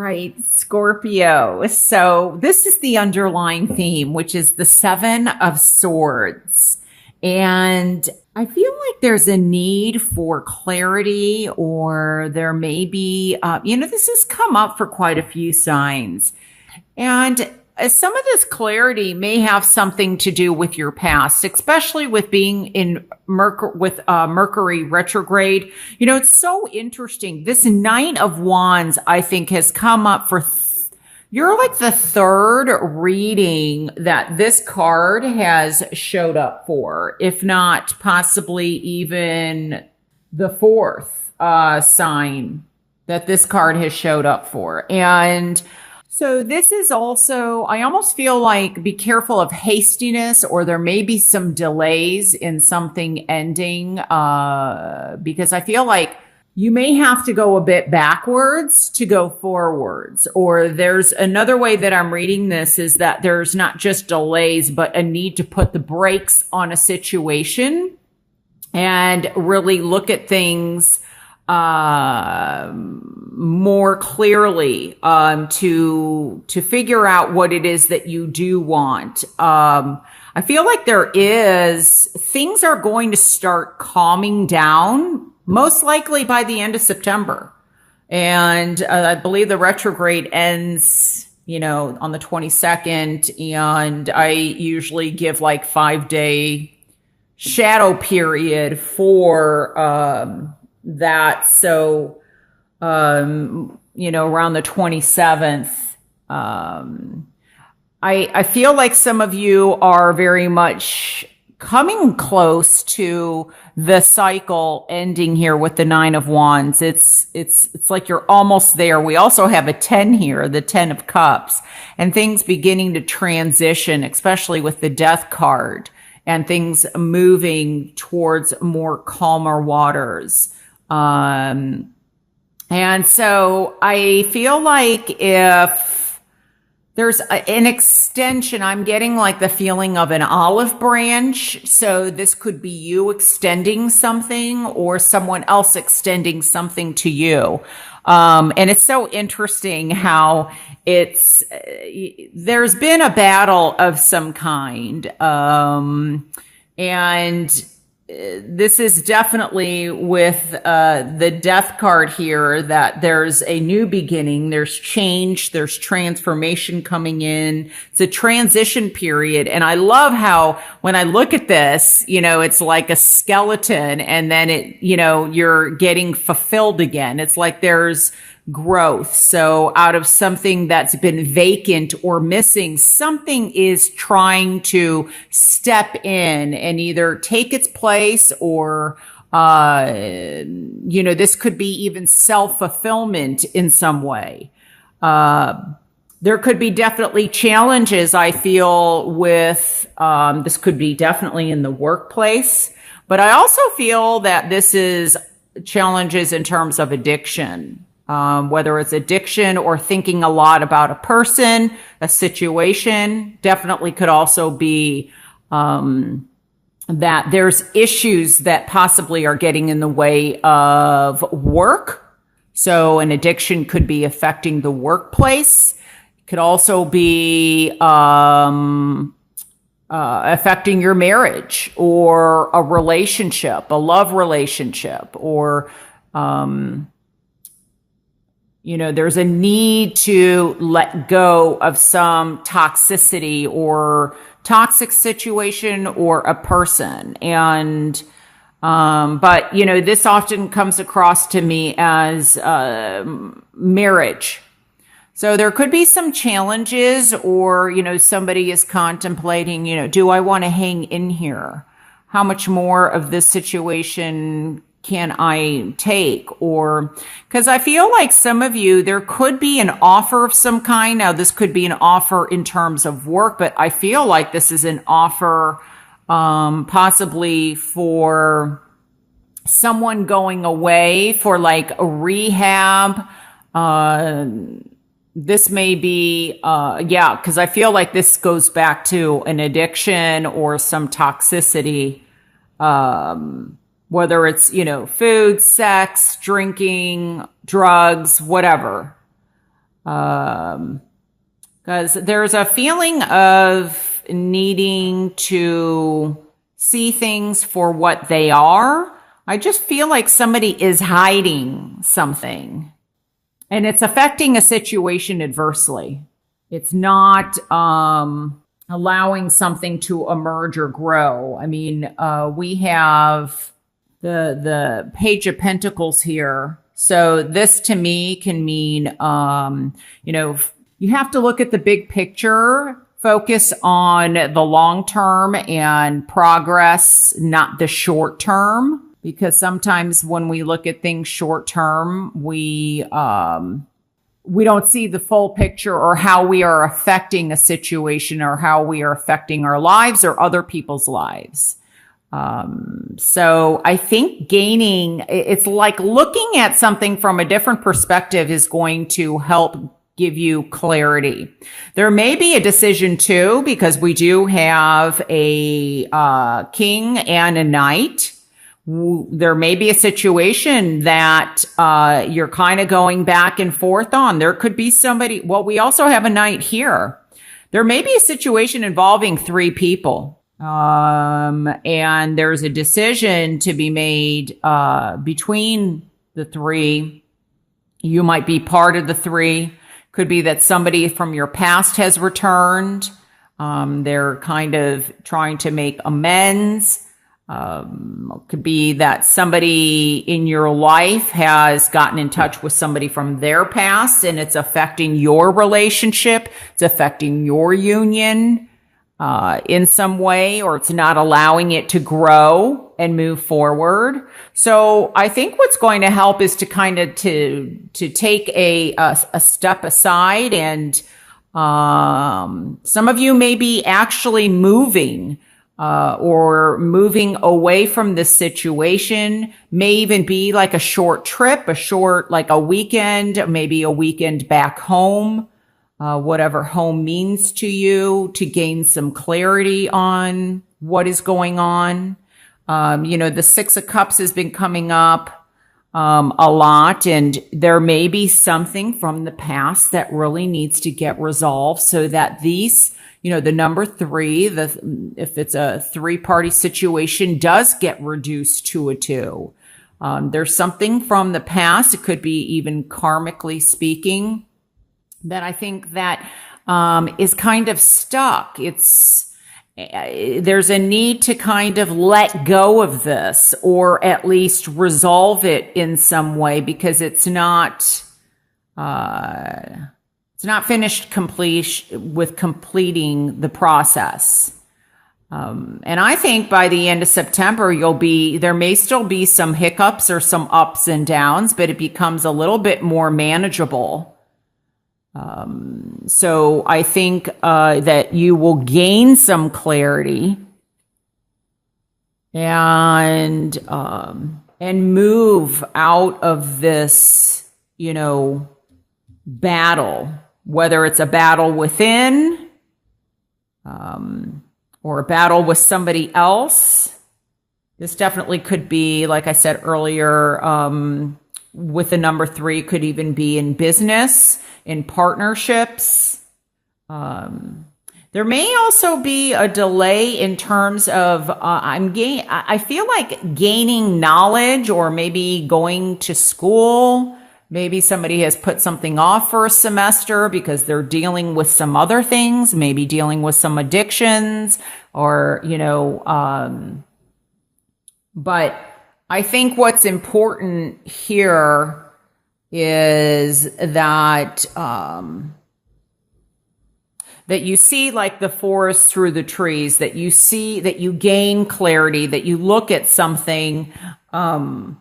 right, Scorpio. So this is the underlying theme, which is the Seven of Swords. And I feel like there's a need for clarity, or there may be, this has come up for quite a few signs. And some of this clarity may have something to do with your past, especially with being in Mercury retrograde. You know, it's so interesting. This Nine of Wands, I think, has come up for you're like the third reading that this card has showed up for, if not possibly even the fourth sign that this card has showed up for. And so this is also, I almost feel like be careful of hastiness, or there may be some delays in something ending, because I feel like you may have to go a bit backwards to go forwards. Or there's another way that I'm reading this is that there's not just delays, but a need to put the brakes on a situation and really look at things more clearly, to figure out what it is that you do want. I feel like things are going to start calming down, most likely by the end of September. And I believe the retrograde ends, on the 22nd. And I usually give like 5-day shadow period for, that. So, around the 27th, I feel like some of you are very much coming close to the cycle ending here with the Nine of Wands. It's like you're almost there. We also have a 10 here, the 10 of Cups, and things beginning to transition, especially with the Death card, and things moving towards more calmer waters. And so I feel like if there's an extension, I'm getting like the feeling of an olive branch. So this could be you extending something, or someone else extending something to you. And it's so interesting how there's been a battle of some kind. And this is definitely with the Death card here, that there's a new beginning, there's change, there's transformation coming in. It's a transition period. And I love how when I look at this, it's like a skeleton, and then you're getting fulfilled again. It's like there's growth. So out of something that's been vacant or missing, something is trying to step in and either take its place, or, this could be even self-fulfillment in some way. There could be definitely challenges, I feel, with, this could be definitely in the workplace, but I also feel that this is challenges in terms of addiction. Whether it's addiction or thinking a lot about a person, a situation, definitely could also be that there's issues that possibly are getting in the way of work. So an addiction could be affecting the workplace. It could also be affecting your marriage, or a relationship, a love relationship, or there's a need to let go of some toxicity or toxic situation or a person. And, but this often comes across to me as, marriage. So there could be some challenges, or, somebody is contemplating, do I want to hang in here? How much more of this situation can I take? Or, because I feel like some of you, there could be an offer of some kind. Now, this could be an offer in terms of work, but I feel like this is an offer, possibly for someone going away for like a rehab. This may be, because I feel like this goes back to an addiction or some toxicity, whether it's, food, sex, drinking, drugs, whatever. Because there's a feeling of needing to see things for what they are. I just feel like somebody is hiding something, and it's affecting a situation adversely. It's not allowing something to emerge or grow. I mean, we have the Page of Pentacles here. So this to me can mean, you have to look at the big picture, focus on the long term and progress, not the short term. Because sometimes when we look at things short term, we don't see the full picture or how we are affecting a situation or how we are affecting our lives or other people's lives. So I think it's like looking at something from a different perspective is going to help give you clarity. There may be a decision too, because we do have a king and a knight. There may be a situation that you're kind of going back and forth on. There could be somebody. Well, we also have a knight here. There may be a situation involving 3 people. And there's a decision to be made between the 3. You might be part of the 3. Could be that somebody from your past has returned. They're kind of trying to make amends. Could be that somebody in your life has gotten in touch with somebody from their past and it's affecting your relationship. It's affecting your union in some way, or it's not allowing it to grow and move forward. So I think what's going to help is to kind of to take a step aside, and some of you may be actually moving or moving away from this situation. May even be like a short trip, like a weekend, maybe a weekend back home, whatever home means to you, to gain some clarity on what is going on. The 6 of Cups has been coming up a lot, and there may be something from the past that really needs to get resolved so that these, the number 3, if it's a 3-party situation, does get reduced to a 2. There's something from the past, it could be even karmically speaking, that I think that is kind of stuck. There's a need to kind of let go of this, or at least resolve it in some way, because it's not finished with completing the process. And I think by the end of September, there may still be some hiccups or some ups and downs, but it becomes a little bit more manageable. So I think that you will gain some clarity and move out of this, battle, whether it's a battle within, or a battle with somebody else. This definitely could be, like I said earlier, with the number 3, could even be in business, in partnerships. There may also be a delay in terms of I feel like gaining knowledge, or maybe going to school. Maybe somebody has put something off for a semester because they're dealing with some other things, maybe dealing with some addictions, or but I think what's important here is that that you see like the forest through the trees, that you see, that you gain clarity, that you look at something, because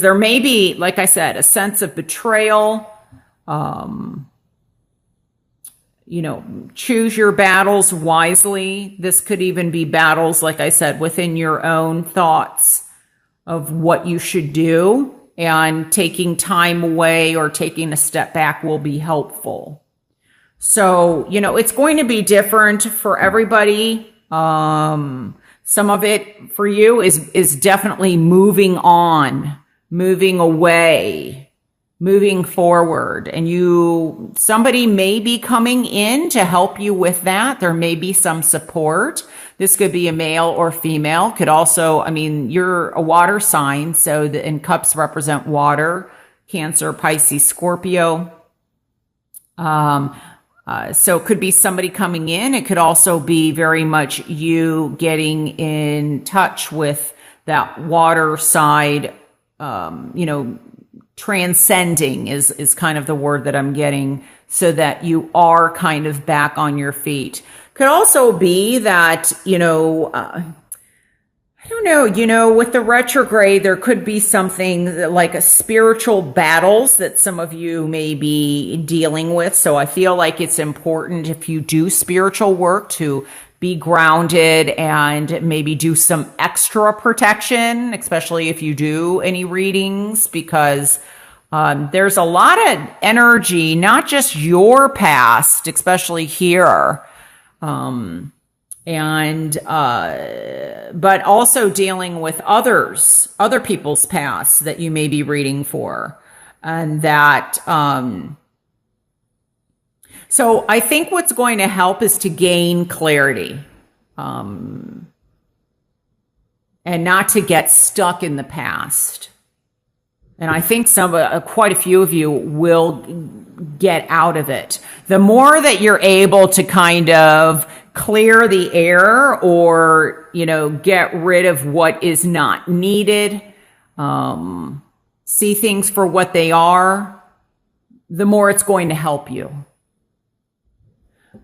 there may be, like I said, a sense of betrayal. Choose your battles wisely. This could even be battles, like I said, within your own thoughts of what you should do, and taking time away or taking a step back will be helpful. So, it's going to be different for everybody. Some of it for you is definitely moving on, moving away, moving forward, and somebody may be coming in to help you with that. There may be some support. This could be a male or female. Could also, I mean, you're a water sign, so and cups represent water, Cancer, Pisces, Scorpio. So it could be somebody coming in. It could also be very much you getting in touch with that water side, transcending is kind of the word that I'm getting, so that you are kind of back on your feet. Could also be that, I don't know, with the retrograde, there could be something like a spiritual battles that some of you may be dealing with. So I feel like it's important, if you do spiritual work, to be grounded and maybe do some extra protection, especially if you do any readings, because there's a lot of energy, not just your past, especially here, but also dealing with other people's past that you may be reading for. And that, so I think what's going to help is to gain clarity, and not to get stuck in the past. And I think quite a few of you will get out of it. The more that you're able to kind of clear the air, or, get rid of what is not needed, see things for what they are, the more it's going to help you.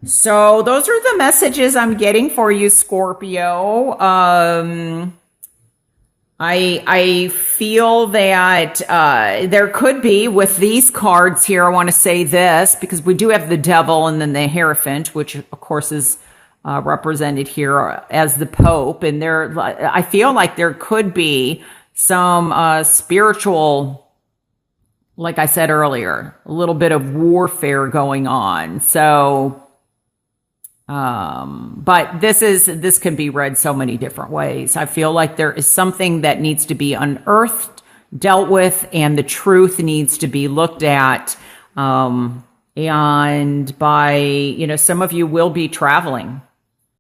So those are the messages I'm getting for you, Scorpio. I feel that there could be, with these cards here, I want to say this, because we do have the Devil and then the Hierophant, which of course is represented here as the Pope. And I feel like there could be some spiritual, like I said earlier, a little bit of warfare going on. So, but this can be read so many different ways. I feel like there is something that needs to be unearthed, dealt with, and the truth needs to be looked at. And by, some of you will be traveling.